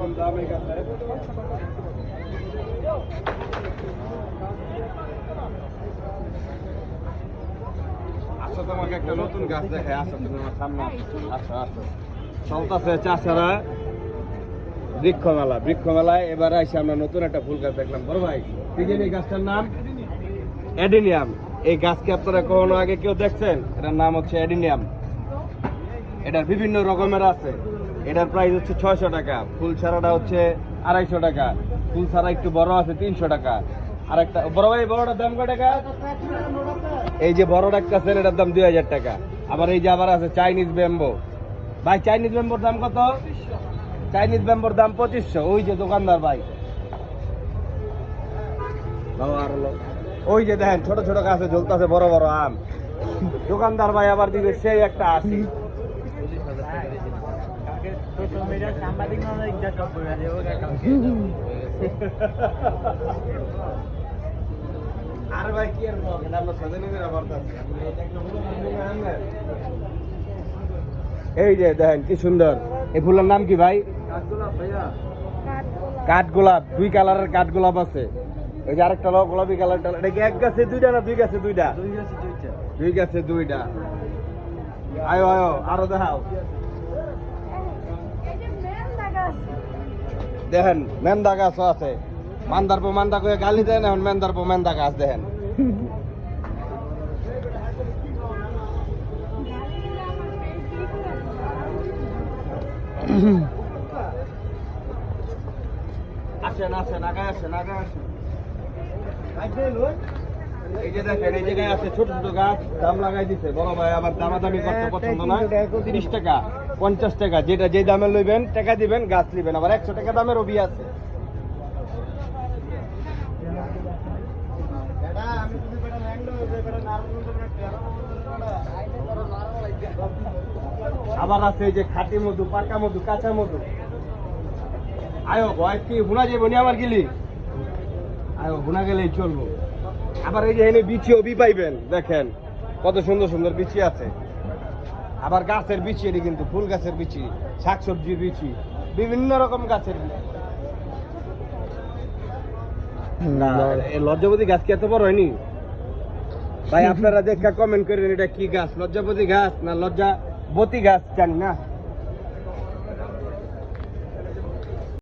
রকম দামে গাছ। আচ্ছা তোমাকে একটা নতুন গাছ দেখায়। আসো তুমি আমার সামনে আসো আসো। চলতেছে চাষারা বৃক্ষমেলায় এবার এসে আমরা নতুন একটা ফুল গাছ দেখলাম। বড় ভাই কি জানি গাছটার নাম? অ্যাডিনিয়াম। এই গাছকে আপনারা কখনো আগে কেউ দেখছেন? এটার নাম হচ্ছে অ্যাডিনিয়াম। এটার বিভিন্ন রকমের আছে। এটার প্রাইস হচ্ছে 600 টাকা, ফুল ছাড়াটা হচ্ছে 250 টাকা, ফুল ছাড়া একটু বড় আছে 300 টাকা। আর একটা বড় ভাই, বড়টার দাম কয় টাকা? এই যে বড়টা একটা আছে এটার দাম 2000 টাকা। আবার এই যে আবার আছে চাইনিজ ব্যাম্বো। ভাই চাইনিজ ব্যাম্বোর দাম কত? চাইনিজ ব্যাম্বোর দাম 2500। ওই যে দোকানদার ভাই, আর হলো ওই যে দেখেন ছোট ছোট গাছে ঝুলতেছে বড় বড় আম। দোকানদার ভাই আবার দিবে সেই একটা 80। আরে ভাই কি আর বলেন, আমরা সজনে মেরা বলতাছি। এই যে দেখেন কি সুন্দর এই ফুলের নাম কি ভাই? কাঠগোলাপ। 2 কালারের কাঠগোলাপ আছে। ওই যে আরেকটা গোলাপি কালারটা, এটা কি এক গাছে দুইটা না 2 গাছে দুইটা? 2 গাছে দুইটা। আয়ো আয়ো আরো দেখাও। দেখেন মেন্দা গাছও আছে। মান্দার পো মান্দা করে গালি দেন, এখন মেন্দার পো মেন্দা গাছ দেখেন। আসেন আসেন আগায় আসেন আগায় আসেন। এই যে দেখেন এই জায়গায় আছে ছোট ছোট গাছ, দাম লাগাই দিছে বড় ভাই। আবার দামাদামি করতে পছন্দ না। 30 টাকা 50 টাকা যেটা যে দামে লইবেন টাকা দিবেন, গাছ নিবেন। আবার 100 টাকা দামেরও বি আছে। আবার আছে এই যে খাঁটি মধু, পাকা মধু, কাঁচা মধু। আয়ো ভয় কি হুনা যাবো নি আমার গেলি? আয়ো হুনা গেলেই চলবো। আবার এই যে এনে বিচিও বি পাইবেন, দেখেন কত সুন্দর সুন্দর বিচি আছে। আবার গাছের বিচি, এটি কিন্তু ফুল গাছের বিচি, শাকসবজির বিচি, বিভিন্ন রকম গাছের বিচি। লজ্জাপতি গাছ কি এত বড় হয়নি ভাই? আপনারা দেখা কমেন্ট করেন এটা কি গাছ, লজ্জাপতি গাছ না লজ্জাবতী গাছ জানি না।